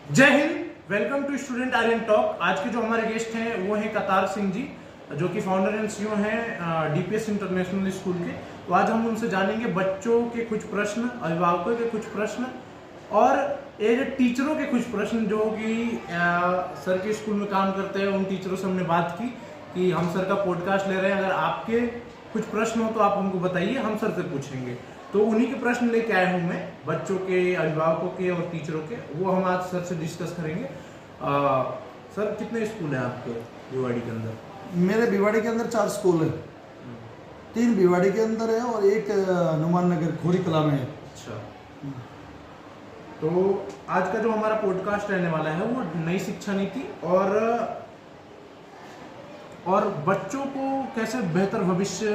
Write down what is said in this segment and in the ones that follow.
जय हिंद। Welcome to student Aryan talk. आज के जो हमारे गेस्ट हैं वो हैं कतार सिंह जी, जो कि फाउंडर एंड सीईओ हैं डीपीएस इंटरनेशनल स्कूल के। तो आज हम उनसे जानेंगे बच्चों के कुछ प्रश्न, अभिभावकों के कुछ प्रश्न और एक टीचरों के कुछ प्रश्न जो कि सर के स्कूल में काम करते हैं। उन टीचरों से हमने बात की कि हम सर का पॉडकास्ट ले रहे हैं, अगर आपके कुछ प्रश्न हो तो आप हमको बताइए, हम सर से पूछेंगे। तो उन्हीं के प्रश्न लेके आया हूँ मैं, बच्चों के, अभिभावकों के और टीचरों के। वो हम आज सर से डिस्कस करेंगे। सर, कितने स्कूल हैं आपके भिवाड़ी के अंदर? मेरे भिवाड़ी के अंदर 4 स्कूल है। 3 भिवाड़ी के अंदर है और एक हनुमान नगर खोरी कला में है। अच्छा, तो आज का जो हमारा पॉडकास्ट रहने वाला है वो नई शिक्षा नीति और बच्चों को कैसे बेहतर भविष्य,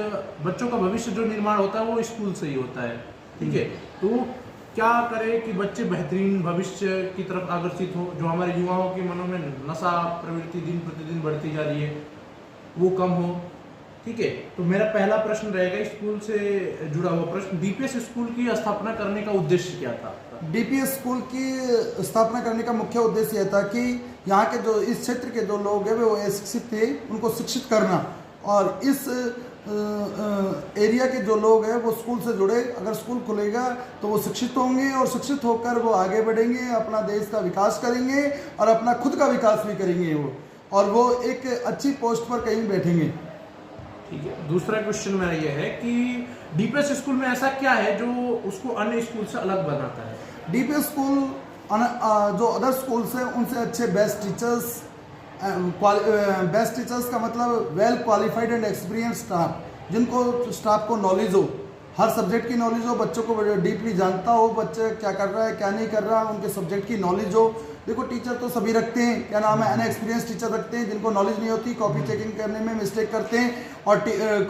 बच्चों का भविष्य जो निर्माण होता है वो स्कूल से ही होता है। ठीक है, तो क्या करें कि बच्चे बेहतरीन भविष्य की तरफ आकर्षित हो। जो हमारे युवाओं के मनों में नशा प्रवृत्ति दिन प्रतिदिन बढ़ती जा रही है वो कम हो। ठीक है, तो मेरा पहला प्रश्न रहेगा स्कूल से जुड़ा हुआ प्रश्न, डीपीएस स्कूल की स्थापना करने का उद्देश्य क्या था? डीपीएस स्कूल की स्थापना करने का मुख्य उद्देश्य यह था कि यहाँ के जो इस क्षेत्र के जो लोग हैं वो अशिक्षित थे, उनको शिक्षित करना, और इस एरिया के जो लोग हैं वो स्कूल से जुड़े। अगर स्कूल खुलेगा तो वो शिक्षित होंगे और शिक्षित होकर वो आगे बढ़ेंगे, अपना देश का विकास करेंगे और अपना खुद का विकास भी करेंगे वो, और वो एक अच्छी पोस्ट पर कहीं बैठेंगे। ठीक है, दूसरा क्वेश्चन मेरा ये है कि डीपीएस स्कूल में ऐसा क्या है जो उसको अन्य स्कूल से अलग बनाता है? डीपीएस स्कूल जो अदर स्कूल्स हैं उनसे अच्छे बेस्ट टीचर्स का मतलब well qualified and experience staff, जिनको स्टाफ को नॉलेज हो, हर सब्जेक्ट की नॉलेज हो, बच्चों को डीपली जानता हो, बच्चे क्या कर रहा है क्या नहीं कर रहा है, उनके सब्जेक्ट की नॉलेज हो। देखो, टीचर तो सभी रखते हैं, क्या नाम है, अनएक्सपीरियंस टीचर रखते हैं जिनको नॉलेज नहीं होती, कॉपी चेकिंग करने में मिस्टेक करते हैं, और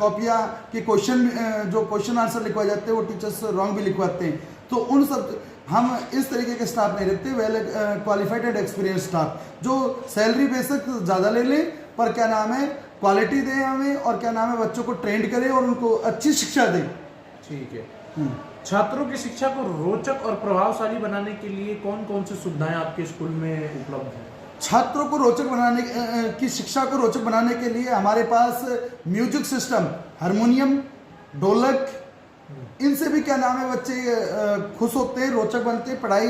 कॉपियाँ के जो क्वेश्चन आंसर लिखवाए जाते हैं वो टीचर्स रॉन्ग भी लिखवाते हैं। तो उन सब हम इस तरीके के स्टाफ नहीं रखते, well qualified and experience staff, जो सैलरी बेशक ज़्यादा ले लें पर क्या नाम है क्वालिटी दें हमें, और क्या नाम है बच्चों को ट्रेंड करें और उनको अच्छी शिक्षा दें। ठीक है, छात्रों की शिक्षा को रोचक और प्रभावशाली बनाने के लिए कौन कौन सी सुविधाएं आपके स्कूल में उपलब्ध हैं? छात्रों को रोचक बनाने की शिक्षा को रोचक बनाने के लिए हमारे पास म्यूजिक सिस्टम, हारमोनियम, ढोलक, इनसे भी क्या नाम है बच्चे खुश होते हैं, रोचक बनते हैं। पढ़ाई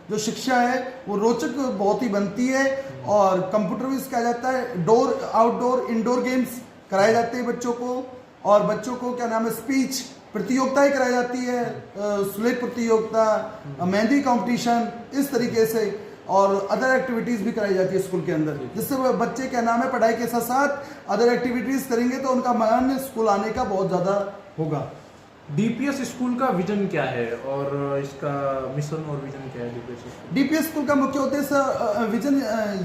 जो शिक्षा है वो रोचक बहुत ही बनती है, और कंप्यूटर भी सिखाया जाता है, आउटडोर इंडोर गेम्स कराए जाते हैं बच्चों को, और बच्चों को क्या नाम है स्पीच प्रतियोगिताएं कराई जाती है, सुलेख प्रतियोगिता, मेहंदी कंपटीशन, इस तरीके से, और अदर एक्टिविटीज़ भी कराई जाती है स्कूल के अंदर, जिससे बच्चे क्या नाम है पढ़ाई के साथ साथ अदर एक्टिविटीज़ करेंगे तो उनका मन स्कूल आने का बहुत ज़्यादा होगा। डीपीएस स्कूल का विजन क्या है और इसका मिशन और विजन क्या है? डीपीएस स्कूल का मुख्य उद्देश्य विजन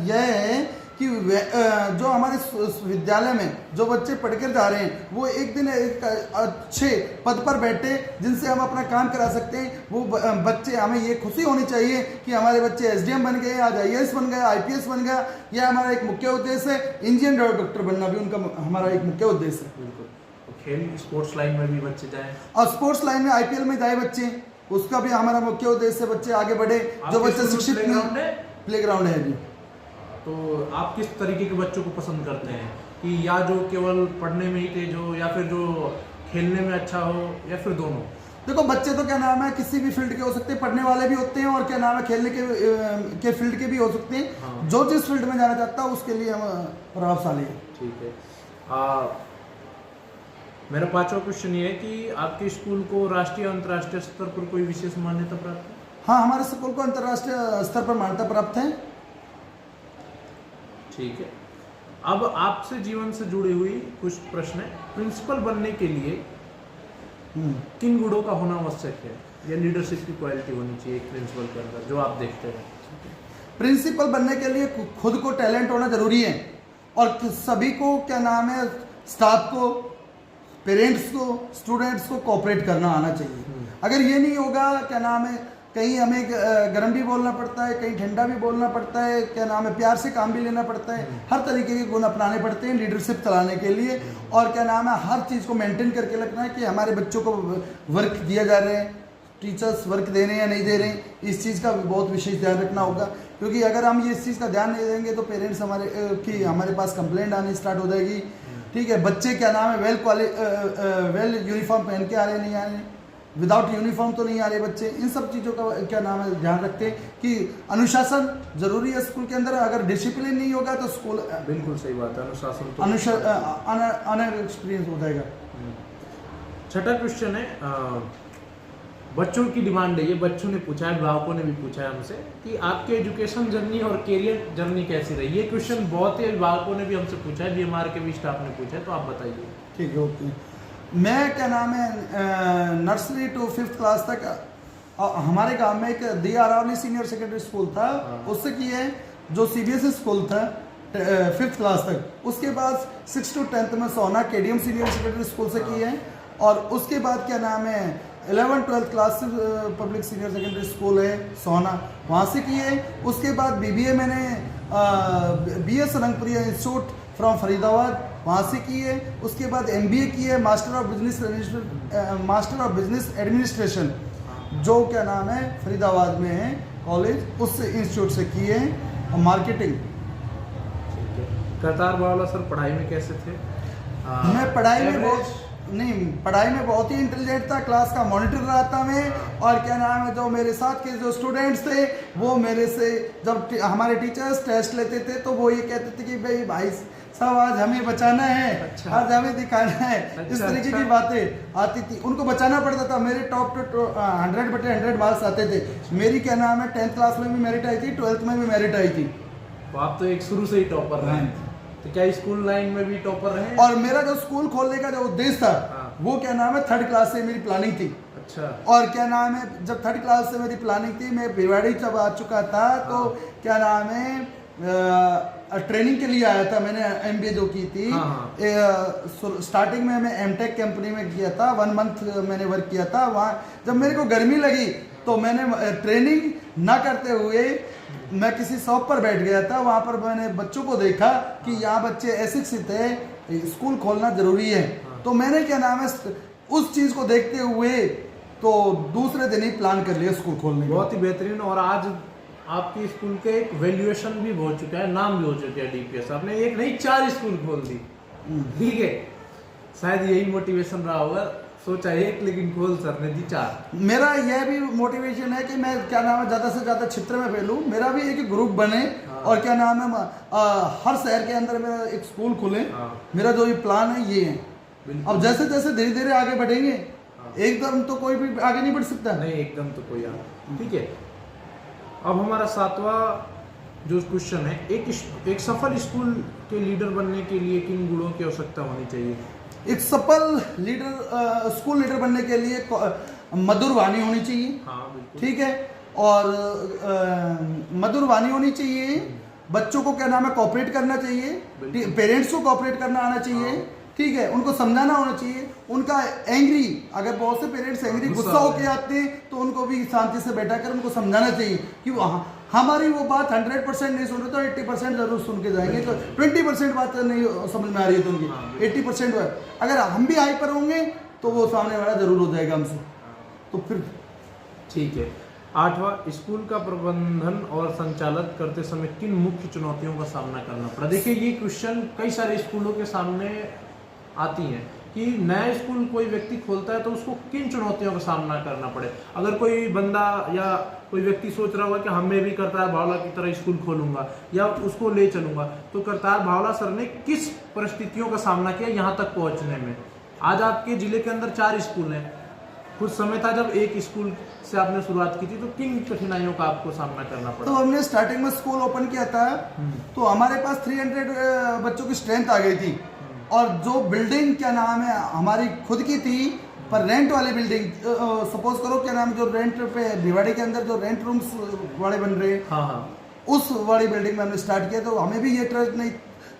यह है कि जो हमारे विद्यालय में जो बच्चे पढ़कर जा रहे हैं वो एक दिन एक अच्छे पद पर बैठे जिनसे हम अपना काम करा सकते हैं। वो बच्चे, हमें ये खुशी होनी चाहिए कि हमारे बच्चे एसडीएम बन गए, आज आईएएस बन गए, आईपीएस बन गया। यह हमारा एक मुख्य उद्देश्य है। इंजीनियर और डॉक्टर बनना भी उनका हमारा एक मुख्य उद्देश्य है। बिल्कुल। खेल स्पोर्ट्स लाइन में भी बच्चे जाएं, और स्पोर्ट्स लाइन में आईपीएल में जाए बच्चे, उसका भी हमारा मुख्य उद्देश्य है, बच्चे आगे बढ़े। जो बच्चे शिक्षित प्ले ग्राउंड है भी। तो आप किस तरीके के बच्चों को पसंद करते हैं कि या जो केवल पढ़ने में ही तेज हो, या फिर जो खेलने में अच्छा हो, या फिर दोनों? देखो, बच्चे तो क्या नाम है किसी भी फील्ड के हो सकते हैं, पढ़ने वाले भी होते हैं और क्या नाम है खेलने के फील्ड के भी हो सकते हैं। हाँ। जो जिस फील्ड में जाना चाहता है उसके लिए हम प्रभावशाली है। ठीक है, मेरा 5वां क्वेश्चन ये है कि आपके स्कूल को राष्ट्रीय अंतर्राष्ट्रीय स्तर पर कोई विशेष मान्यता प्राप्त है? हाँ, हमारे स्कूल को अंतर्राष्ट्रीय स्तर पर मान्यता प्राप्त है। ठीक है, अब आपसे जीवन से जुड़ी हुई कुछ प्रश्न है। प्रिंसिपल बनने के लिए किन गुणों का होना आवश्यक है, या लीडरशिप की क्वालिटी होनी चाहिए एक प्रिंसिपल के अंदर जो आप देखते हैं? प्रिंसिपल बनने के लिए खुद को टैलेंट होना जरूरी है, और सभी को क्या नाम है स्टाफ को, पेरेंट्स को, स्टूडेंट्स को कोऑपरेट करना आना चाहिए। अगर ये नहीं होगा, क्या नाम है कहीं हमें गर्म भी बोलना पड़ता है, कहीं ठंडा भी बोलना पड़ता है, क्या नाम है प्यार से काम भी लेना पड़ता है, हर तरीके के गुण अपनाने पड़ते हैं लीडरशिप चलाने के लिए। और क्या नाम है हर चीज़ को मेंटेन करके रखना है कि हमारे बच्चों को वर्क दिया जा रहे हैं, टीचर्स वर्क दे रहे हैं या नहीं दे रहे हैं, इस चीज़ का भी बहुत विशेष ध्यान रखना होगा, क्योंकि अगर हम ये इस चीज़ का ध्यान नहीं देंगे तो पेरेंट्स हमारे पास कंप्लेंट आनी स्टार्ट हो जाएगी। ठीक है, बच्चे क्या नाम है वेल यूनिफॉर्म पहन के आ रहे नहीं आ रहे, विदाउट यूनिफॉर्म तो नहीं आ रहे बच्चे। इन सब चीज़ों का क्या नाम है ध्यान रखते हैं कि अनुशासन जरूरी है स्कूल के अंदर। अगर डिसिप्लिन नहीं होगा तो स्कूल बिल्कुल सही बात है, अनुशासन तो अनएक्सपीरियंस हो जाएगा। छठा क्वेश्चन है, बच्चों की डिमांड है, ये बच्चों ने पूछा है, अभिभावकों ने भी पूछा है हमसे कि आपकी एजुकेशन जर्नी और करियर जर्नी कैसी रही। ये क्वेश्चन बहुत ही अभिभावकों ने भी हमसे पूछा है, बीएमआर के भी स्टाफ ने पूछा है, तो आप बताइए। ठीक है, ओके। मैं क्या नाम है नर्सरी टू 5th क्लास तक हमारे गांव में एक दिया अरावली सीनियर सेकेंडरी स्कूल था, उससे किए जो CBSE स्कूल था 5th क्लास तक। उसके बाद 6 to 10th में सोना KDM सीनियर सेकेंडरी स्कूल से किए हैं, और उसके बाद क्या नाम है 11th 12th class public senior secondary school है सोना, वहाँ से किए। उसके बाद BBA मैंने BS रंगपुरिया इंस्टीट्यूट फ्रॉम फरीदाबाद वहाँ से किए। उसके बाद MBA किए मास्टर ऑफ बिजनेस एडमिनिस्ट्रेशन, जो क्या नाम है फरीदाबाद में है कॉलेज, उस इंस्टीट्यूट से किए, और मार्केटिंग। करतार बावला सर पढ़ाई में कैसे थे? मैं पढ़ाई में बहुत ही इंटेलिजेंट था, क्लास का मॉनिटर रहा था मैं। और क्या नाम है जो मेरे साथ के जो स्टूडेंट्स थे वो मेरे से जब हमारे टीचर्स टेस्ट लेते थे तो वो ये कहते थे कि भाई साहब आज हमें बचाना है, अच्छा। आज हमें दिखाना है, इस तरीके की बातें आती थी। उनको बचाना पड़ता था। मेरे टॉप टू 100/100 मार्क्स आते थे। मेरी क्या नाम है 10th क्लास में भी मेरिट आई थी, 12th में भी मेरिट आई थी। तो आप तो एक शुरू से ही टॉपर रहे हैं, तो क्या स्कूल लाइन में भी टॉपर रहे? और मेरा जो स्कूल खोलने का जो उद्देश्य था वो क्या नाम है 3rd क्लास से मेरी प्लानिंग थी। अच्छा। और क्या नाम है जब 3rd क्लास से मेरी प्लानिंग थी, मैं भिवाड़ी जब आ चुका था तो क्या नाम है ट्रेनिंग के लिए आया था। मैंने MBA जो की थी, स्टार्टिंग में मैं MTech कंपनी में किया था, 1 मंथ मैंने वर्क किया था वहाँ। जब मेरे को गर्मी लगी तो मैंने ट्रेनिंग ना करते हुए मैं किसी शॉप पर बैठ गया था। वहाँ पर मैंने बच्चों को देखा कि यहाँ बच्चे अशिक्षित है, स्कूल खोलना जरूरी है। तो मैंने क्या नाम है उस चीज़ को देखते हुए तो दूसरे दिन ही प्लान कर लिया स्कूल खोलने का। बहुत ही बेहतरीन। और आज आपके स्कूल के एक वैल्यूएशन भी हो चुका है, नाम भी हो चुका है DPS। आपने एक नहीं 4 स्कूल खोल दी, ठीक है। शायद यही मोटिवेशन रहा होगा, सोचा एक लेकिन खोल सर ने दी 4। मेरा यह भी मोटिवेशन है कि मैं क्या नाम है ज़्यादा से ज़्यादा क्षेत्र में फैलूँ, मेरा भी एक ग्रुप बने, और क्या नाम है हर शहर के अंदर मेरा एक स्कूल खुले। मेरा जो ये प्लान है ये है। अब जैसे जैसे धीरे धीरे आगे बढ़ेंगे, एकदम तो कोई भी आगे नहीं बढ़ सकता। नहीं, एकदम तो कोई आगे, ठीक है। अब हमारा 7वां जो क्वेश्चन है, एक सफल स्कूल के लीडर बनने के लिए किन गुणों की आवश्यकता होनी चाहिए? एक सफल लीडर स्कूल लीडर बनने के लिए मधुर वाणी होनी चाहिए, ठीक है। और मधुर वाणी होनी चाहिए, बच्चों को क्या नाम है कोऑपरेट करना चाहिए, पेरेंट्स को कोऑपरेट करना आना चाहिए, ठीक है। उनको समझाना होना चाहिए। उनका एंग्री, अगर बहुत से पेरेंट्स एंग्री गुस्सा होके आते हैं तो उनको भी शांति से बैठा कर उनको समझाना चाहिए कि हमारी वो बात 100% नहीं सुन रहे तो 80% जरूर सुन के जाएंगे। तो 20% बात नहीं समझ में आ रही है तो उनकी 80% अगर हम भी हाइपर होंगे तो वो सामने वाला जरूर हो जाएगा हमसे, तो फिर ठीक है। 8वां, स्कूल का प्रबंधन और संचालन करते समय किन मुख्य चुनौतियों का सामना करना पड़ा? देखिए, ये क्वेश्चन कई सारे स्कूलों के सामने आती हैं कि नया स्कूल कोई व्यक्ति खोलता है तो उसको किन चुनौतियों का सामना करना पड़े। अगर कोई बंदा या कोई व्यक्ति सोच रहा होगा कि मैं भी करतार बावला की तरह स्कूल खोलूंगा या उसको ले चलूंगा, तो करतार बावला सर ने किस परिस्थितियों का सामना किया यहाँ तक पहुँचने में? आज आपके जिले के अंदर 4 स्कूल हैं, कुछ समय था जब एक स्कूल से आपने शुरुआत की थी, तो किन कठिनाइयों का आपको सामना करना पड़ा? तो हमने स्टार्टिंग में स्कूल ओपन किया था तो हमारे पास 300 बच्चों की स्ट्रेंथ आ गई थी, और जो बिल्डिंग क्या नाम है हमारी खुद की थी, पर रेंट वाली बिल्डिंग, सपोज करो क्या नाम जो रेंट पे भिवाड़ी के अंदर जो रेंट रूम्स वाले बन रहे हैं, उस वाली बिल्डिंग में हमने स्टार्ट किया। तो हमें भी ये ट्रस्ट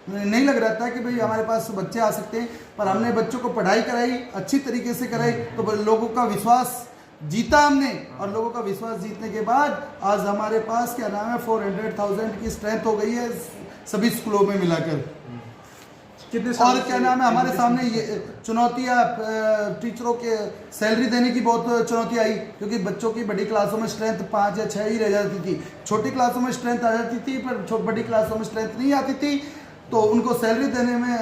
नहीं लग रहा था कि भाई हमारे पास बच्चे आ सकते हैं, पर हमने बच्चों को पढ़ाई कराई, अच्छी तरीके से कराई, तो लोगों का विश्वास जीता हमने। और लोगों का विश्वास जीतने के बाद आज हमारे पास क्या नाम है 400,000 की स्ट्रेंथ हो गई है सभी स्कूलों में मिलाकर। कितने साल और से क्या नाम है हमारे education सामने ये चुनौतियां, टीचरों के सैलरी देने की बहुत चुनौती आई, क्योंकि बच्चों की बड़ी क्लासों में स्ट्रेंथ 5 या 6 ही रह जाती थी। छोटी क्लासों में स्ट्रेंथ आ जाती थी पर बड़ी क्लासों में स्ट्रेंथ नहीं आती थी, तो उनको सैलरी देने में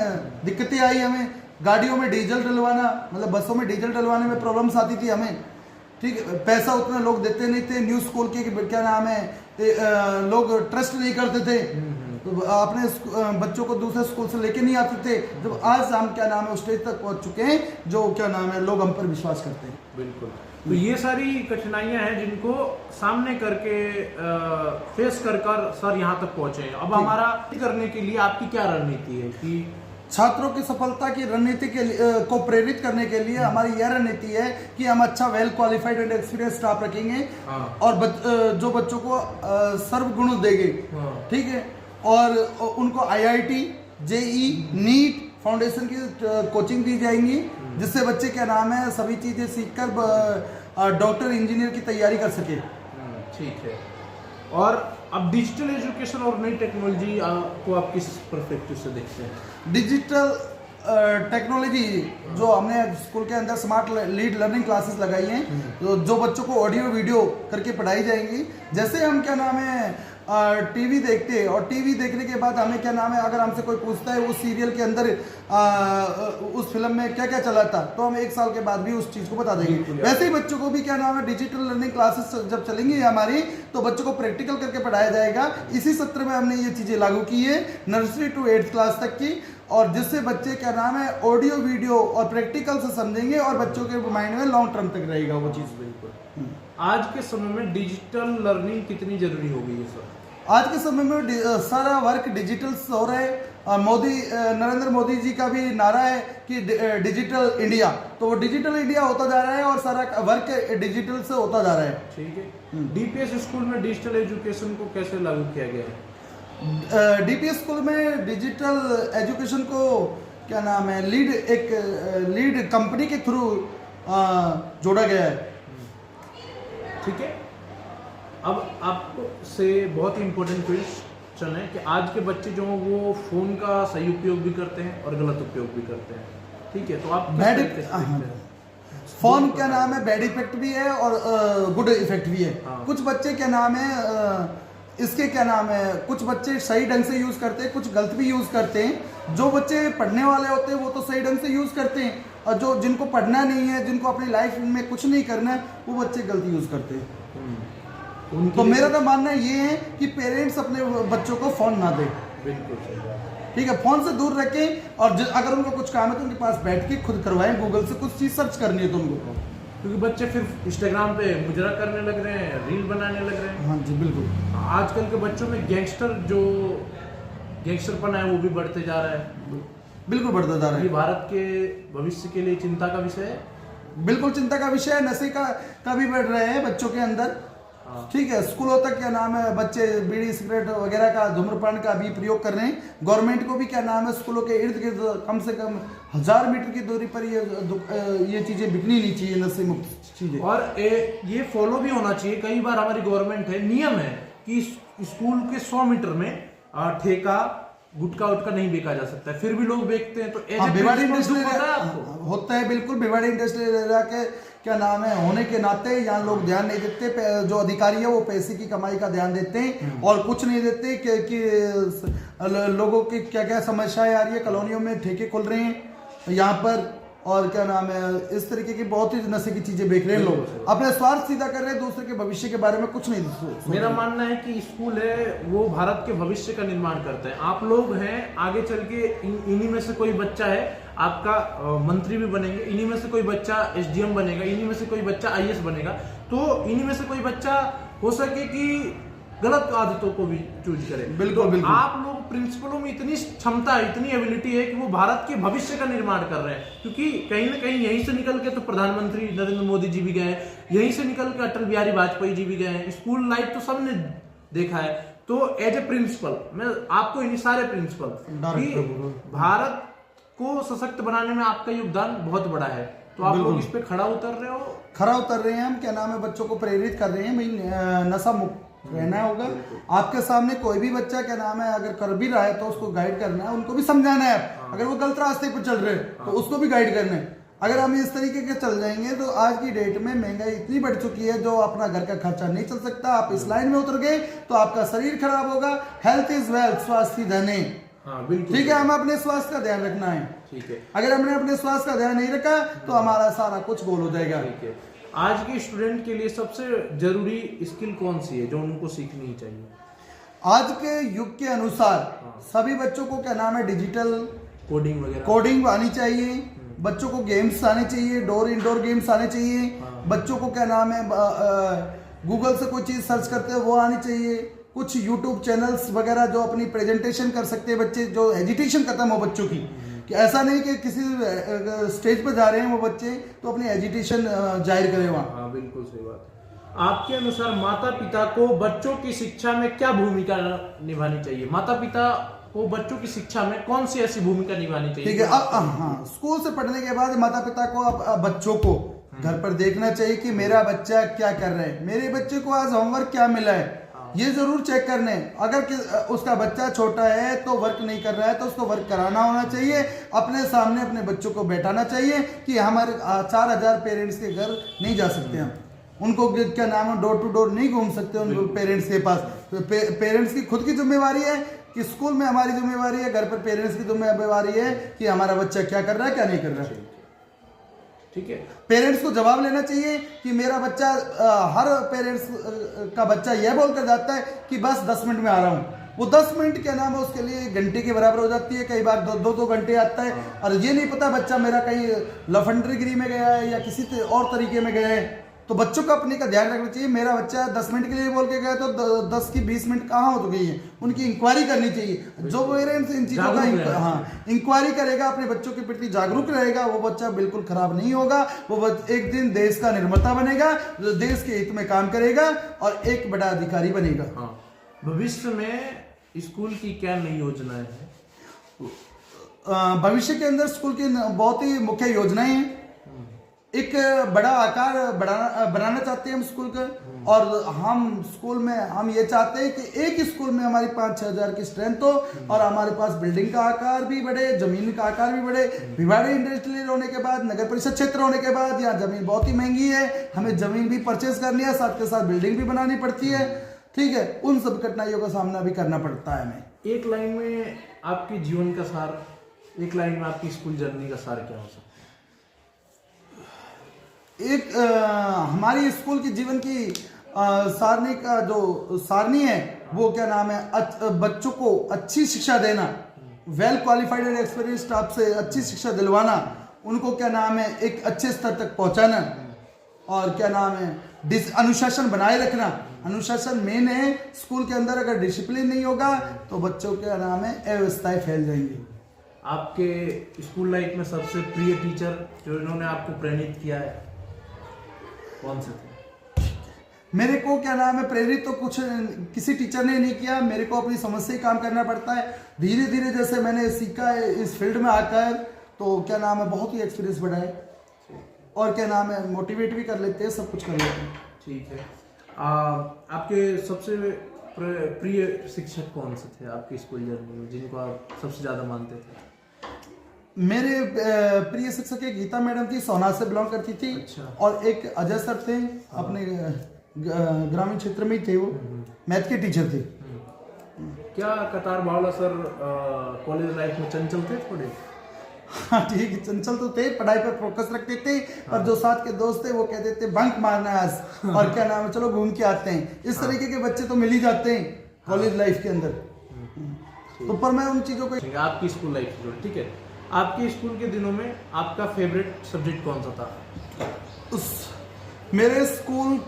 दिक्कतें आई हमें। गाड़ियों में डीजल डलवाना, मतलब बसों में डीजल डलवाने में प्रॉब्लम्स आती थी हमें। ठीक है, पैसा उतना लोग देते नहीं थे। न्यू स्कूल के क्या नाम है लोग ट्रस्ट नहीं करते थे, तो अपने बच्चों को दूसरे स्कूल से लेके नहीं आते थे। जब आज हम क्या नाम है उस स्टेज तक पहुंच चुके हैं जो क्या नाम है लोग हम पर विश्वास करते हैं। बिल्कुल। तो ये सारी कठिनाइयां हैं जिनको सामने करके फेस कर सर यहाँ तक पहुंचे हैं। अब हमारा करने के लिए आपकी क्या रणनीति है कि छात्रों की सफलता की रणनीति के को प्रेरित करने के लिए हमारी यह रणनीति है कि हम अच्छा well qualified and experience staff रखेंगे। हाँ। और जो बच्चों को सर्वगुण देंगे। हाँ। ठीक है, और उनको IIT, JEE, नीट फाउंडेशन की कोचिंग दी जाएंगी, जिससे बच्चे क्या नाम है सभी चीजें सीखकर डॉक्टर इंजीनियर की तैयारी कर सके। ठीक है। और अब डिजिटल एजुकेशन और नई टेक्नोलॉजी को आप किस परस्पेक्टिव से देखते हैं? डिजिटल टेक्नोलॉजी जो हमने स्कूल के अंदर स्मार्ट लीड लर्निंग क्लासेस लगाई हैं, तो जो बच्चों को ऑडियो वीडियो करके पढ़ाई जाएंगी। जैसे हम क्या नाम है टीवी देखते हैं, और टीवी देखने के बाद हमें क्या नाम है अगर हमसे कोई पूछता है उस सीरियल के अंदर उस फिल्म में क्या क्या चला था, तो हम 1 साल के बाद भी उस चीज को बता देंगे। वैसे ही बच्चों को भी क्या नाम है डिजिटल लर्निंग क्लासेस जब चलेंगी हमारी, तो बच्चों को प्रैक्टिकल करके पढ़ाया जाएगा। इसी सत्र में हमने ये चीजें लागू की है नर्सरी टू 8th क्लास तक की, और जिससे बच्चे क्या नाम है ऑडियो वीडियो और प्रैक्टिकल से समझेंगे और बच्चों के माइंड में लॉन्ग टर्म तक रहेगा वो चीज। बिल्कुल। आज के समय में डिजिटल लर्निंग कितनी जरूरी हो गई है सर? आज के समय में सारा वर्क डिजिटल हो रहा है। नरेंद्र मोदी जी का भी नारा है कि डिजिटल इंडिया, तो वो डिजिटल इंडिया होता जा रहा है और सारा वर्क डिजिटल से होता जा रहा है। ठीक है। DPS स्कूल में डिजिटल एजुकेशन को कैसे लागू किया गया है? DPS स्कूल में डिजिटल एजुकेशन को क्या नाम है लीड कंपनी के थ्रू जोड़ा गया है। ठीक है। अब आपसे बहुत ही इम्पोर्टेंट क्वेश्चन है कि आज के बच्चे जो हैं वो फोन का सही उपयोग भी करते हैं और गलत उपयोग भी करते हैं। ठीक है, तो आप बैड फोन क्या नाम है बैड इफेक्ट भी है और गुड इफेक्ट भी है। हाँ। कुछ बच्चे क्या नाम है इसके क्या नाम है कुछ बच्चे सही ढंग से यूज करते हैं, कुछ गलत भी यूज करते हैं। जो बच्चे पढ़ने वाले होते हैं वो तो सही ढंग से यूज करते हैं, और जो जिनको पढ़ना नहीं है, जिनको अपनी लाइफ में कुछ नहीं करना है, वो बच्चे गलत यूज करते हैं। तो मेरा तो मानना ये है कि पेरेंट्स अपने बच्चों को फोन ना दे। बिल्कुल सही बात। ठीक है, फोन से दूर रखें, और अगर उनको कुछ काम है तो उनके पास बैठ के खुद करवाएं, गूगल से कुछ चीज सर्च करनी है तो उनको, क्योंकि बच्चे फिर इंस्टाग्राम पे मुजरा करने लग रहे हैं, रील बनाने लग रहे हैं। हाँ जी बिल्कुल। आजकल के बच्चों में गैंगस्टरपन है वो भी बढ़ते जा रहा है। बिल्कुल बढ़ता जा रहा ये है। भारत के भविष्य के लिए चिंता का विषय है। बिल्कुल चिंता का विषय है। नशे का भी बढ़ रहे हैं बच्चों के अंदर। ठीक है, स्कूलों तक क्या नाम है बच्चे बीड़ी सिगरेट वगैरह का धूम्रपान का भी प्रयोग कर रहे हैं। गवर्नमेंट को भी क्या नाम है स्कूलों के इर्द गिर्द कम से कम 1000 मीटर की दूरी पर ये चीजें बिकनी नहीं चाहिए, नशे मुक्त चीजें। और ये फॉलो भी होना चाहिए। कई बार हमारी गवर्नमेंट है नियम है कि स्कूल के 100 मीटर में ठेका गुटखा उटका नहीं बेचा जा सकता है, फिर भी लोग बेचते हैं। तो भिवाड़ी इंडस्ट्रियल पता है आपको? होता है बिल्कुल। भिवाड़ी इंडस्ट्रियल एरिया के क्या नाम है होने के नाते यहाँ लोग ध्यान नहीं देते। जो अधिकारी है वो पैसे की कमाई का ध्यान देते हैं और कुछ नहीं देते कि लोगों की क्या क्या समस्याएं आ रही है। कॉलोनियों में ठेके खुल रहे हैं यहाँ पर, और क्या नाम है इस तरीके की बहुत ही नशे की चीजें बेच रहे हैं लोग। अपने स्वार्थ सीधा कर रहे हैं, दूसरे के भविष्य के बारे में कुछ नहीं सोच। मेरा मानना है कि स्कूल है वो भारत के भविष्य का निर्माण करते हैं। आप लोग हैं आगे चल के इन्हीं में से कोई बच्चा है आपका मंत्री भी बनेंगे, इन्हीं में से कोई बच्चा SDM बनेगा, इन्हीं में से कोई बच्चा IAS बनेगा। तो इन्हीं में से कोई बच्चा हो सके कि गलत आदतों को भी चूज करे। बिल्कुल बिल्कुल। आप लोग प्रिंसिपलों में इतनी क्षमता है, इतनी एबिलिटी है कि वो भारत के भविष्य का निर्माण कर रहे हैं। क्योंकि कहीं ना कहीं यहीं से निकल के तो प्रधानमंत्री नरेंद्र मोदी जी भी गए, यहीं से निकल के अटल बिहारी वाजपेयी जी भी गए। स्कूल लाइफ तो सबने देखा है। तो एज ए प्रिंसिपल मैं आपको इन सारे प्रिंसिपल भारत को सशक्त बनाने में आपका योगदान बहुत बड़ा है। तो आप लोग इस पे खड़ा उतर रहे हैं हम क्या नाम है बच्चों को प्रेरित कर रहे हैं भाई नशा मुक्त रहना होगा। आपके सामने कोई भी बच्चा क्या नाम है अगर कर भी रहा है तो उसको गाइड करना है, उनको भी समझाना है। अगर वो गलत रास्ते पर चल रहे हैं तो उसको भी गाइड करना है। अगर हम इस तरीके के चल जाएंगे तो आज की डेट में महंगाई इतनी बढ़ चुकी है, जो अपना घर का खर्चा नहीं चल सकता। आप इस लाइन में उतर गए तो आपका शरीर खराब होगा। हेल्थ इज वेल्थ, स्वास्थ्य धन है। हाँ बिल्कुल ठीक है, हमें अपने स्वास्थ्य का ध्यान रखना है। ठीक है, अगर हमने अपने स्वास्थ्य का ध्यान नहीं रखा तो हमारा सारा कुछ गोल हो जाएगा। ठीक है। आज के स्टूडेंट के लिए सबसे जरूरी स्किल कौन सी है जो उनको सीखनी चाहिए? आज के युग के अनुसार सभी बच्चों को क्या नाम है डिजिटल कोडिंग वगैरह, कोडिंग आनी चाहिए। बच्चों को गेम्स आने चाहिए, इंडोर गेम्स आने चाहिए। बच्चों को क्या नाम है गूगल से कोई चीज सर्च करते हैं वो आनी चाहिए। कुछ यूट्यूब चैनल्स वगैरह जो अपनी प्रेजेंटेशन कर सकते हैं बच्चे, जो एजिटेशन खत्म हो बच्चों की। कि ऐसा नहीं कि किसी स्टेज पर जा रहे हैं वो बच्चे तो अपनी एजिटेशन जाहिर करें वहाँ। हाँ बिल्कुल सही बात है। आपके अनुसार माता पिता को बच्चों की शिक्षा में क्या भूमिका निभानी चाहिए? माता पिता को बच्चों की शिक्षा में कौन सी ऐसी भूमिका निभानी चाहिए? ठीक है, हाँ, स्कूल से पढ़ने के बाद माता पिता को अब बच्चों को घर पर देखना चाहिए कि मेरा बच्चा क्या कर रहा है, मेरे बच्चे को आज होमवर्क क्या मिला है, ये जरूर चेक करने। अगर उसका बच्चा छोटा है तो वर्क नहीं कर रहा है तो उसको वर्क कराना होना चाहिए। अपने सामने अपने बच्चों को बैठाना चाहिए कि हमारे 4000 पेरेंट्स के घर नहीं जा सकते हम, उनको क्या नाम है डोर टू डोर नहीं घूम सकते उनको पेरेंट्स के पास। तो पेरेंट्स की खुद की जिम्मेवारी है कि स्कूल में हमारी जिम्मेवारी है, घर पर पेरेंट्स की जिम्मेवारी है कि हमारा बच्चा क्या कर रहा है क्या नहीं कर रहा है। ठीक है, पेरेंट्स को जवाब लेना चाहिए कि मेरा बच्चा हर पेरेंट्स का बच्चा यह बोलकर जाता है कि बस 10 मिनट में आ रहा हूँ। वो 10 मिनट क्या नाम है उसके लिए घंटे के बराबर हो जाती है। कई बार दो घंटे आता है और ये नहीं पता बच्चा मेरा कहीं लफंडरीगिरी में गया है या किसी और तरीके में गया है। तो बच्चों को अपने का ध्यान रखना चाहिए। मेरा बच्चा 10 मिनट के लिए बोल के गया तो 10 की 20 मिनट कहाँ हो गई है, उनकी इंक्वायरी करनी चाहिए। जो पेरेंट्स इन चीज़ों का इंक्वायरी करेगा, अपने बच्चों के प्रति जागरूक रहेगा, वो बच्चा बिल्कुल खराब नहीं होगा। वो एक दिन देश का निर्माता बनेगा, जो देश के हित में काम करेगा और एक बड़ा अधिकारी बनेगा। भविष्य में स्कूल की क्या नई योजनाएं हैं? भविष्य के अंदर स्कूल की बहुत ही मुख्य योजनाएं हैं। एक बड़ा आकार बनाना चाहते हैं हम स्कूल का, और हम स्कूल में हम ये चाहते हैं कि एक स्कूल में हमारी 5-6 हज़ार की स्ट्रेंथ हो और हमारे पास बिल्डिंग का आकार भी बढ़े, जमीन का आकार भी बढ़े। भिवाड़ी इंडस्ट्रियल होने के बाद, नगर परिषद क्षेत्र होने के बाद यहाँ जमीन बहुत ही महंगी है, हमें जमीन भी परचेज करनी है, साथ के साथ बिल्डिंग भी बनानी पड़ती है। ठीक है, उन सब कठिनाइयों का सामना भी करना पड़ता है हमें। एक लाइन में आपके जीवन का सार, एक लाइन में आपकी स्कूल जर्नी का सार क्या हो सकता है? हमारी स्कूल की जीवन की सारणी का जो सारणी है वो क्या नाम है बच्चों को अच्छी शिक्षा देना, well qualified and experience staff से अच्छी शिक्षा दिलवाना, उनको क्या नाम है एक अच्छे स्तर तक पहुंचाना, और क्या नाम है अनुशासन बनाए रखना। अनुशासन मेन है स्कूल के अंदर। अगर डिसिप्लिन नहीं होगा तो बच्चों के नाम है अव्यवस्थाएं फैल जाएंगी। आपके स्कूल लाइफ में सबसे प्रिय टीचर जो इन्होंने आपको प्रेरित किया है कौन से थे? मेरे को क्या नाम है प्रेरित तो कुछ किसी टीचर ने नहीं किया, मेरे को अपनी समझ से ही काम करना पड़ता है। धीरे धीरे जैसे मैंने सीखा है इस फील्ड में आकर, तो क्या नाम है बहुत ही एक्सपीरियंस बढ़ा है, और क्या नाम है मोटिवेट भी कर लेते हैं, सब कुछ कर लेते हैं। ठीक है, आपके सबसे प्रिय शिक्षक कौन से थे आपकी स्कूल जर्नी में, जिनको आप सबसे ज्यादा मानते थे? मेरे प्रिय शिक्षक एक गीता मैडम थी, सोनार से बिलोंग करती थी। अच्छा। और एक अजय सर थे, अपने ग्रामीण क्षेत्र में ही थे, वो मैथ के टीचर थे। क्या कतार बावला सर कॉलेज लाइफ में चंचल थे थोड़े? हाँ ठीक है, चंचल तो थे, पढ़ाई पर फोकस रखते थे। और जो साथ के दोस्त थे वो कहते थे बंक मारना है आज, और क्या नाम है चलो घूम के आते हैं। इस तरीके के बच्चे तो मिल ही जाते हैं कॉलेज लाइफ के अंदर। तो पर मैं उन चीजों को आपकी स्कूल लाइफ से, ठीक है, आपके स्कूल के दिनों में आपका फेवरेट सब्जेक्ट कौन सा था? मेरे स्कूल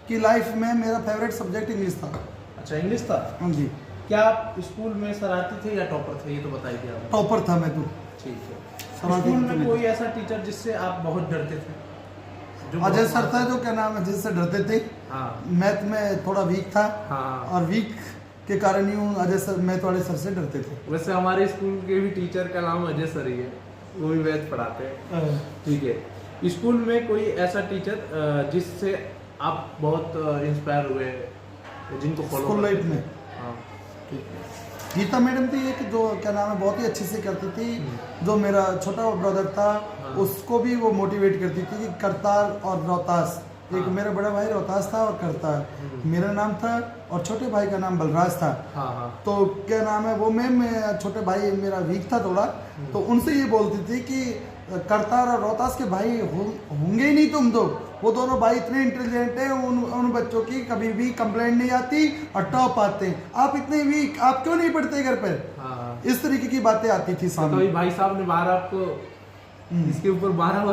की लाइफ में मेरा फेवरेट सब्जेक्ट इंग्लिश था। अच्छा, इंग्लिश था? हाँ जी। क्या आप स्कूल में शरारती थे या टॉपर थे, ये तो बताइए आप। टॉपर था मैं तो। ठीक है। स्कूल में कोई ऐसा टीचर जिससे आप बहुत डरते थे? अजय सर था जो क्या नाम है जिससे डरते थे। हाँ। मैथ में थोड़ा वीक था। हाँ। और वीक के कारण ही अजय सर, मैथ वाले सर से डरते थे। वैसे हमारे स्कूल के भी टीचर का नाम अजय सर ही है, वो भी मैथ पढ़ाते हैं। ठीक है, स्कूल में कोई ऐसा टीचर जिससे आप बहुत इंस्पायर हुए जिनको फॉलो स्कूल लाइफ में हाँ गीता मैडम थी एक, जो क्या नाम है बहुत ही अच्छे से करती थी। जो मेरा छोटा ब्रदर था उसको भी वो मोटिवेट करती थी कि करतार और रोहतास, एक मेरा बड़ा भाई रोहतास था और करतार मेरा नाम था और छोटे भाई का नाम बलराज था। हाँ हाँ तो क्या नाम है वो मैम, छोटे भाई मेरा वीक था थोड़ा, तो उनसे ये बोलती थी कि करतार और रोहतास के भाई होंगे ही नहीं तुम दो, वो दोनों भाई इतने इंटेलिजेंट हैं, उन बच्चों की कभी भी कंप्लेंट नहीं आती और टॉप आते हैं, आप इतने वीक, आप क्यों नहीं पढ़ते घर पर। हाँ। इस तरीके की बातें आती थी तो सामने। कभी भाई साहब ने बाहर आपको इसके ऊपर 12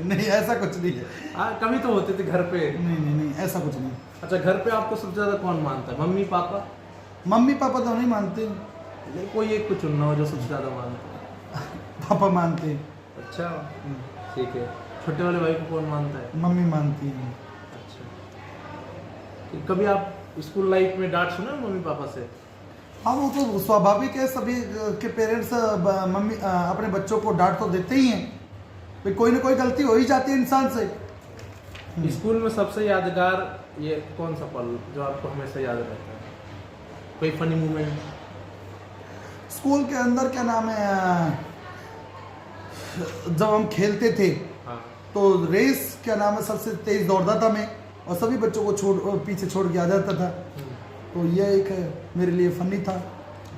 नहीं ऐसा कुछ नहीं है। कभी तो होते थे घर पे। नहीं ऐसा कुछ नहीं। अच्छा, घर पे आपको सबसे ज्यादा कौन मानता है, मम्मी पापा? मम्मी पापा तो नहीं मानते, नहीं, कोई एक को चुनना हो जो सबसे ज्यादा मानता है। पापा मानते हैं। अच्छा ठीक है। छोटे वाले भाई को कौन मानता है? मम्मी मानती है। अच्छा, तो कभी आप स्कूल लाइफ में डांट सुना मम्मी पापा से? हाँ वो तो स्वाभाविक है, सभी के पेरेंट्स मम्मी अपने बच्चों को डांट तो देते ही हैं, भाई कोई ना कोई गलती हो ही जाती है इंसान से। स्कूल में सबसे यादगार ये कौन सा पल जो आपको हमेशा याद रहता है, कोई फनी मोमेंट? स्कूल के अंदर क्या नाम है, जब हम खेलते थे हाँ तो रेस क्या नाम है सबसे तेज दौड़ता था मैं, और सभी बच्चों को पीछे छोड़ के आ जाता था। तो यह एक मेरे लिए फनी था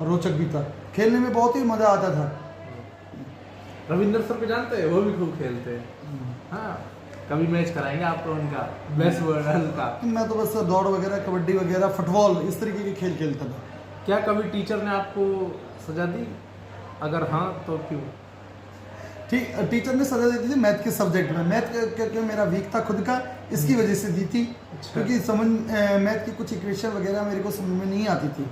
और रोचक भी था, खेलने में बहुत ही मज़ा आता था। रविंद्र सर को जानते हैं, वो भी खूब खेलते हैं। हाँ, कभी मैच कराएंगे आपको उनका बेस्ट वर्ल्ड का। मैं तो बस दौड़ वगैरह, कबड्डी वगैरह, फुटबॉल, इस तरीके के खेल खेलता था। क्या कभी टीचर ने आपको सजा दी? अगर हाँ तो क्यों? ठीक, टीचर ने सजा दी थी मैथ के सब्जेक्ट में। मैथ क्योंकि मेरा वीक था खुद का, इसकी वजह से दी थी। क्योंकि समझ मैथ की कुछ इक्वेशन वगैरह मेरे को समझ में नहीं आती थी।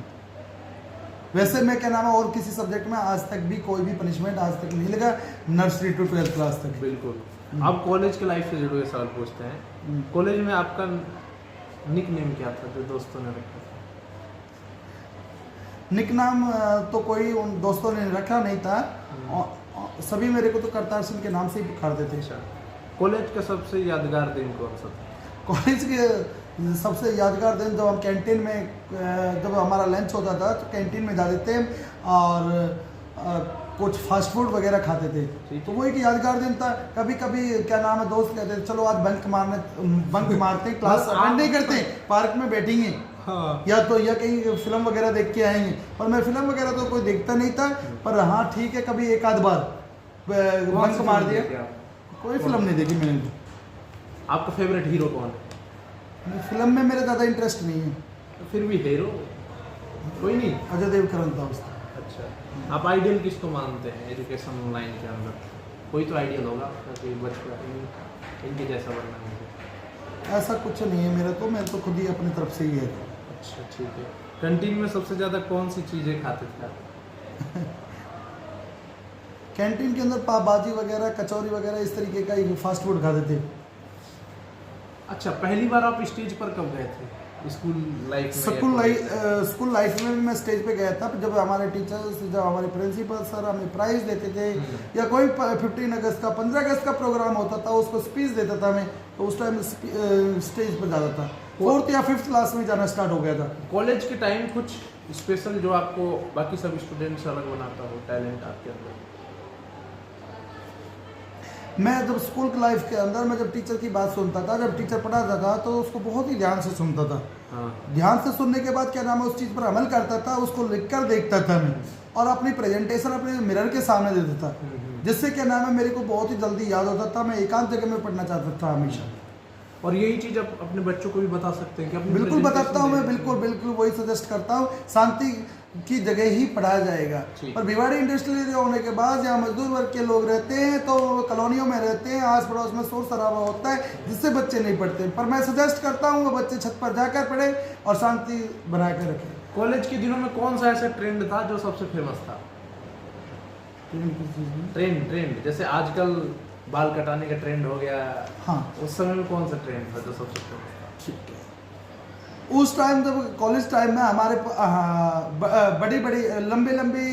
वैसे मैं क्या नाम है और किसी सब्जेक्ट में आज तक भी कोई भी पनिशमेंट आज तक नहीं लगा, नर्सरी टू 12th क्लास तक। बिल्कुल। अब कॉलेज के लाइफ से जुड़े हुए सवाल पूछते हैं। कॉलेज में आपका निक नेम क्या था जो दोस्तों ने रखा था? निक नाम तो कोई उन दोस्तों ने रखा नहीं था, और सभी मेरे को तो करतार सिंह के नाम से ही पुकारते थे। अच्छा, कॉलेज का सबसे यादगार दिन कौन सा था? कॉलेज के सबसे यादगार दिन जब हम कैंटीन में, जब हमारा लंच होता था तो कैंटीन में जाते थे और कुछ फास्ट फूड वगैरह खाते थे। तो वो एक यादगार दिन था। कभी कभी क्या नाम है दोस्त कहते थे चलो आज बंक मारते हैं, क्लास अटेंड नहीं करते, पार्क में बैठेंगे। हाँ। या कहीं फिल्म वगैरह देख के आएंगे। पर मैं फिल्म वगैरह तो कोई देखता नहीं था, पर हाँ ठीक है कभी एक आध बार बंक मार दिया। कोई फिल्म नहीं देखी मैंने। आपका फेवरेट हीरो कौन है? फिल्म में मेरा ज़्यादा इंटरेस्ट नहीं है। फिर भी हीरो कोई नहीं? अजय देवगन था उसका। अच्छा, आप आइडियल किसको मानते हैं एजुकेशन लाइन के अंदर? कोई तो आइडियल होगा कि बचपन इनके जैसा बनना मुझे। ऐसा कुछ नहीं है मेरा तो, मैं तो खुद ही अपनी तरफ से ही है। अच्छा ठीक है। कैंटीन में सबसे ज़्यादा कौन सी चीज़ें खाते थे आप? कैंटीन के अंदर पाव भाजी वगैरह, कचौरी वगैरह, इस तरीके का ही फास्ट फूड खाते थे। अच्छा, पहली बार आप स्टेज पर कब गए थे स्कूल लाइफ में? स्कूल लाइफ में भी मैं स्टेज पे गया था, जब हमारे टीचर्स, जब हमारे प्रिंसिपल सर हमें प्राइज़ देते थे, या कोई 15 अगस्त का, 15 अगस्त का प्रोग्राम होता था, उसको स्पीच देता था मैं, तो उस टाइम स्टेज पर जाता था। 4th या 5th क्लास में जाना स्टार्ट हो गया था। कॉलेज के टाइम कुछ स्पेशल जो आपको बाकी सब स्टूडेंट से अलग बनाता हो, टैलेंट आपके अंदर? मैं जब स्कूल की लाइफ के अंदर, मैं जब टीचर की बात सुनता था, जब टीचर पढ़ाता था तो उसको बहुत ही ध्यान से सुनता था। हाँ। ध्यान से सुनने के बाद क्या नाम है उस चीज़ पर अमल करता था, उसको लिख कर देखता था मैं, और अपनी प्रेजेंटेशन अपने मिरर के सामने देता था, जिससे क्या नाम है मेरे को बहुत ही जल्दी याद होता था। मैं एकांत जगह में पढ़ना चाहता था हमेशा। और यही चीज़ आप अपने बच्चों को भी बता सकते हैं कि अपनी बिल्कुल बताता हूँ मैं, presentation बिल्कुल वही सजेस्ट करता हूँ। शांति की जगह ही पढ़ाया जाएगा। पर भिवाड़ी इंडस्ट्रियल एरिया होने के बाद यहाँ मजदूर वर्ग के लोग रहते हैं, तो कॉलोनियों में रहते हैं, आस पड़ोस में शोर शराबा होता है, जिससे बच्चे नहीं पढ़ते। पर मैं सजेस्ट करता हूँ वो बच्चे छत पर जाकर पढ़े और शांति बना कर रखें। कॉलेज के दिनों में कौन सा ऐसा ट्रेंड था जो सबसे फेमस था? ट्रेंड जैसे आजकल बाल कटाने का ट्रेंड हो गया। हाँ, उस समय में कौन सा ट्रेंड था जो सबसे फेमस था? ठीक है। उस टाइम जब कॉलेज टाइम में हमारे बड़ी बड़ी लंबी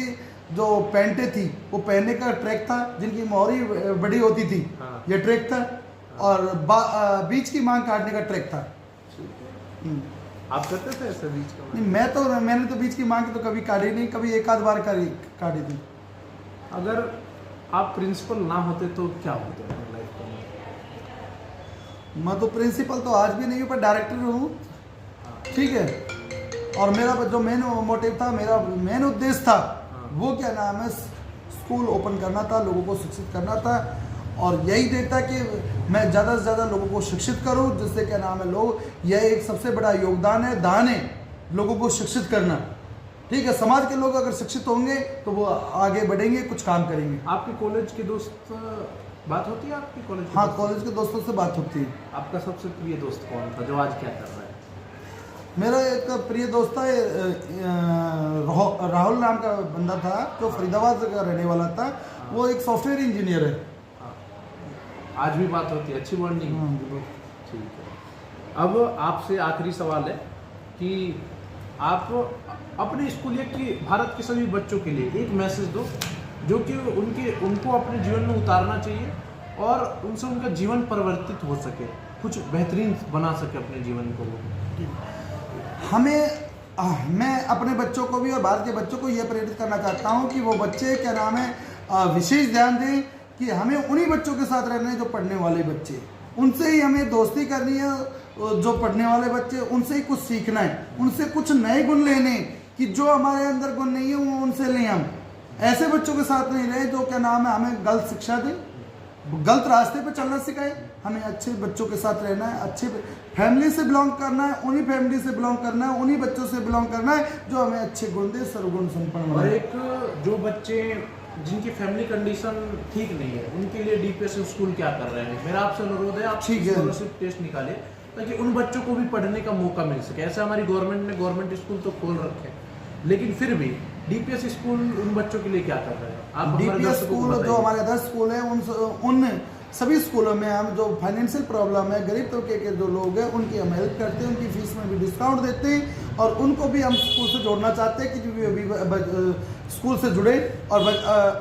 जो पैंटें थी, वो पहनने का ट्रैक था, जिनकी मोहरी बड़ी होती थी। हाँ। ये ट्रैक था, और बीच की मांग काटने का ट्रैक था। आप करते थे ऐसे बीच का? नहीं, मैंने तो बीच की मांग तो कभी काटी नहीं, कभी एक आध बार काटी थी। अगर आप प्रिंसिपल ना होते तो क्या होते अपनी लाइफ में? मैं तो प्रिंसिपल तो आज भी नहीं हूँ, पर डायरेक्टर हूँ, ठीक है। और मेरा जो मेन मोटिव था, मेरा मेन उद्देश्य था, वो क्या नाम है, स्कूल ओपन करना था, लोगों को शिक्षित करना था। और यही देता कि मैं ज़्यादा से ज़्यादा लोगों को शिक्षित करूं, जिससे क्या नाम है लोग, यह एक सबसे बड़ा योगदान है, दान है लोगों को शिक्षित करना, ठीक है। समाज के लोग अगर शिक्षित होंगे तो वो आगे बढ़ेंगे, कुछ काम करेंगे। आपके कॉलेज के दोस्त बात होती है आपकी कॉलेज? हाँ, कॉलेज के दोस्तों से बात होती है। आपका सबसे प्रिय दोस्त कौन था जो आज क्या कर रहा है? मेरा एक प्रिय दोस्त था, राहुल नाम का बंदा था, जो फरीदाबाद का रहने वाला था। वो एक सॉफ्टवेयर इंजीनियर है। आज भी बात होती है, अच्छी बॉन्डिंग? ठीक है। अब आपसे आखिरी सवाल है कि आप अपने स्कूल या कि भारत के सभी बच्चों के लिए एक मैसेज दो जो कि उनको अपने जीवन में उतारना चाहिए और उनसे उनका जीवन परिवर्तित हो सके, कुछ बेहतरीन बना सके अपने जीवन को। मैं अपने बच्चों को भी और भारत के बच्चों को यह प्रेरित करना चाहता हूँ कि वो बच्चे क्या नाम है विशेष ध्यान दें कि हमें उन्हीं बच्चों के साथ रहना है जो पढ़ने वाले बच्चे, उनसे ही हमें दोस्ती करनी है। जो पढ़ने वाले बच्चे, उनसे ही कुछ सीखना है, उनसे कुछ नए गुण लेने, कि जो हमारे अंदर गुण नहीं है वो उनसे लें। हम ऐसे बच्चों के साथ नहीं रहे जो क्या नाम है हमें गलत शिक्षा दें, गलत रास्ते पे चलना सिखाए। हमें अच्छे बच्चों के साथ रहना है, अच्छे फैमिली से बिलोंग करना है, उन्हीं फैमिली से बिलोंग करना है, उन्हीं बच्चों से बिलोंग करना है जो हमें अच्छे गुण दे, सर्वगुण संपन्न और बनाए। एक जो बच्चे जिनकी फैमिली कंडीशन ठीक नहीं है, उनके लिए डीपीएस स्कूल क्या कर रहे हैं? मेरा आपसे अनुरोध है, आप स्कॉलरशिप टेस्ट निकाले ताकि उन बच्चों को भी पढ़ने का मौका मिल सके। ऐसे हमारी गवर्नमेंट ने गवर्नमेंट स्कूल तो खोल रखे हैं, लेकिन फिर भी डीपीएस स्कूल उन बच्चों के लिए क्या कर रहे हैं? आप डीपीएस स्कूल जो हमारे 10 स्कूल हैं, उन सभी स्कूलों में हम जो फाइनेंशियल प्रॉब्लम है, गरीब तबके के जो लोग हैं, उनकी हम हेल्प करते हैं, उनकी फीस में भी डिस्काउंट देते हैं और उनको भी हम स्कूल से जोड़ना चाहते हैं कि जो भी स्कूल से जुड़े और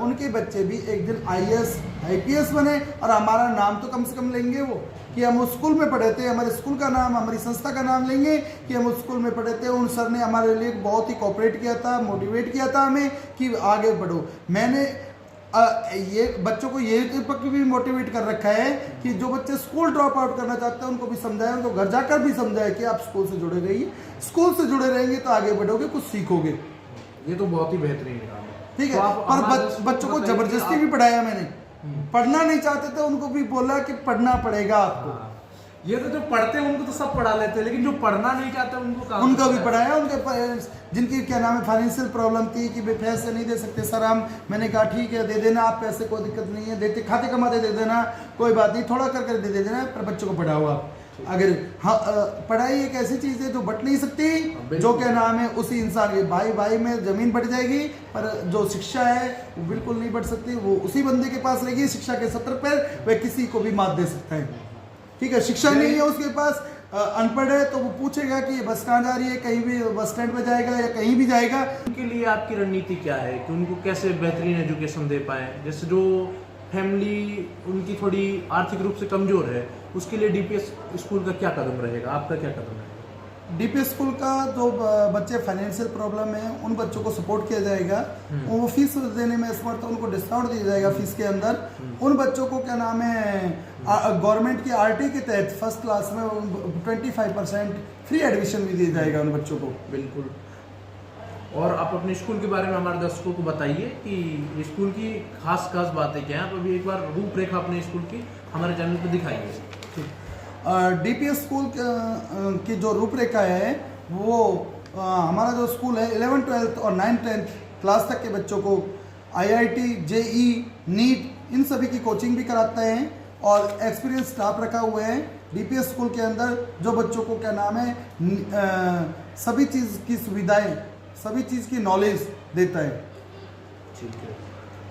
उनके बच्चे भी एक दिन IAS IPS बने और हमारा नाम तो कम से कम लेंगे वो, कि हम उस स्कूल में पढ़े थे, हमारे स्कूल का नाम, हमारी संस्था का नाम लेंगे कि हम उस स्कूल में पढ़े थे। उन सर ने हमारे लिए बहुत ही कोऑपरेट किया था, मोटिवेट किया था हमें कि आगे बढ़ो। मैंने ये बच्चों को ये पक्ष भी मोटिवेट कर रखा है कि जो बच्चे स्कूल ड्रॉप आउट करना चाहते हैं उनको भी समझाया, उनको घर जाकर भी समझाया कि आप स्कूल से जुड़े रहिए, स्कूल से जुड़े रहेंगे तो आगे बढ़ोगे, कुछ सीखोगे। ये तो बहुत ही बेहतरीन काम है, ठीक है। पर बच्चों को जबरदस्ती भी पढ़ाया मैंने, पढ़ना नहीं चाहते थे उनको भी बोला कि पढ़ना पड़ेगा आपको। ये तो जो पढ़ते हैं उनको तो सब पढ़ा लेते हैं, लेकिन जो पढ़ना नहीं चाहते उनको भी पढ़ाया। उनके जिनकी क्या नाम है फाइनेंशियल प्रॉब्लम थी कि वे पैसे नहीं दे सकते सर हम, मैंने कहा ठीक है दे देना आप पैसे, कोई दिक्कत नहीं है, देते खाते कमाते दे देना, कोई बात नहीं, थोड़ा कर दे देना, पर बच्चों को पढ़ाओ आप। अगर हाँ, पढ़ाई एक ऐसी चीज है जो बट नहीं सकती, जो क्या नाम है उसी इंसान के भाई भाई में जमीन बढ़ जाएगी, पर जो शिक्षा है वो बिल्कुल नहीं बढ़ सकती, वो उसी बंदे के पास रहेगी। शिक्षा के सत्र पर वह किसी को भी मात दे सकता है, ठीक है। शिक्षा नहीं है उसके पास, अनपढ़ है, तो वो पूछेगा कि ये बस कहाँ जा रही है, कहीं भी बस स्टैंड पे जाएगा या कहीं भी जाएगा। उनके लिए आपकी रणनीति क्या है कि उनको कैसे बेहतरीन एजुकेशन दे पाए? जैसे जो फैमिली उनकी थोड़ी आर्थिक रूप से कमजोर है, उसके लिए डीपीएस स्कूल का क्या कदम रहेगा, आपका क्या कदम है? डीपीएस स्कूल का जो बच्चे फाइनेंशियल प्रॉब्लम है उन बच्चों को सपोर्ट किया जाएगा, वो फीस देने में असमर्थ, उनको डिस्काउंट दिया जाएगा फीस के अंदर। उन बच्चों को क्या नाम है गवर्नमेंट की RT के तहत फर्स्ट क्लास में 25% फ्री एडमिशन भी दिया जाएगा उन बच्चों को। बिल्कुल। और आप अपने स्कूल के बारे में हमारे दर्शकों को बताइए कि स्कूल की खास बातें क्या हैं। आप अभी एक बार रूपरेखा अपने स्कूल की हमारे चैनल पर दिखाइए। डीपीएस स्कूल की जो रूपरेखा है वो हमारा जो स्कूल है 11th 12th और 9th 10th क्लास तक के बच्चों को IIT JEE NEET इन सभी की कोचिंग भी कराते हैं और एक्सपीरियंस स्टाफ रखा हुआ है डीपीएस स्कूल के अंदर, जो बच्चों को क्या नाम है सभी चीज़ की सुविधाएं, सभी चीज़ की नॉलेज देता है। ठीक है,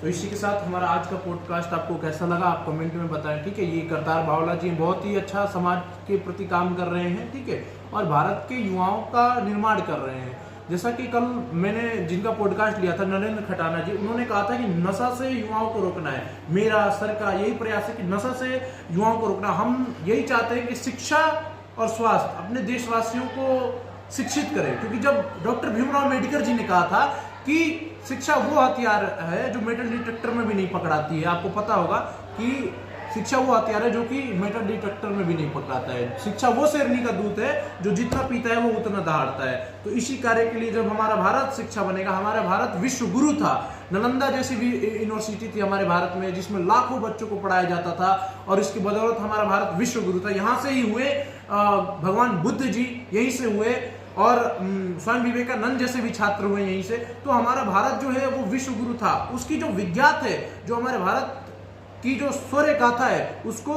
तो इसी के साथ हमारा आज का पॉडकास्ट आपको कैसा लगा आप कमेंट में बताएं, ठीक है। ये करतार बावला जी बहुत ही अच्छा समाज के प्रति काम कर रहे हैं, ठीक है, और भारत के युवाओं का निर्माण कर रहे हैं। जैसा कि कल मैंने जिनका पॉडकास्ट लिया था नरेंद्र खटाना जी, उन्होंने कहा था कि नशा से युवाओं को रोकना है। मेरा सर का यही प्रयास है कि नशा से युवाओं को रोकना। हम यही चाहते हैं कि शिक्षा और स्वास्थ्य अपने देशवासियों को शिक्षित करें। क्योंकि जब डॉक्टर भीमराव अम्बेडकर जी ने कहा था कि शिक्षा वो हथियार है जो मेटल डिटेक्टर में भी नहीं पकड़ाती है, आपको पता होगा कि शिक्षा वो हथियार है जो कि मेटल डिटेक्टर में भी नहीं पकड़ाता है। शिक्षा वो शेरनी का दूध है जो जितना पीता है वो उतना दहाड़ता है। तो इसी कार्य के लिए जब हमारा भारत शिक्षा बनेगा, हमारा भारत विश्व गुरु था, नालंदा जैसी भी यूनिवर्सिटी थी हमारे भारत में जिसमें लाखों बच्चों को पढ़ाया जाता था और इसकी बदौलत हमारा भारत विश्व गुरु था। यहाँ से ही हुए भगवान बुद्ध जी, यहीं से हुए, और स्वामी विवेकानंद जैसे भी छात्र हुए यहीं से। तो हमारा भारत जो है वो विश्व गुरु था। उसकी जो विज्ञात है, जो हमारे भारत की जो शौर्य गाथा है, उसको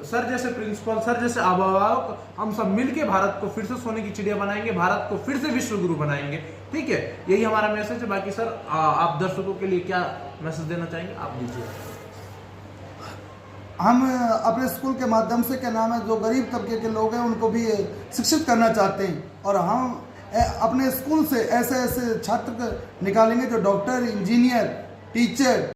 सर जैसे प्रिंसिपल, सर जैसे अभिभावक हम सब मिलके भारत को फिर से सोने की चिड़िया बनाएंगे, भारत को फिर से विश्व गुरु बनाएंगे। ठीक है, यही हमारा मैसेज है। बाकी सर आप दर्शकों के लिए क्या मैसेज देना चाहेंगे, आप दीजिए। हम अपने स्कूल के माध्यम से क्या नाम है, जो गरीब तबके के लोग हैं उनको भी शिक्षित करना चाहते हैं, और हम अपने स्कूल से ऐसे ऐसे छात्र निकालेंगे जो डॉक्टर, इंजीनियर, टीचर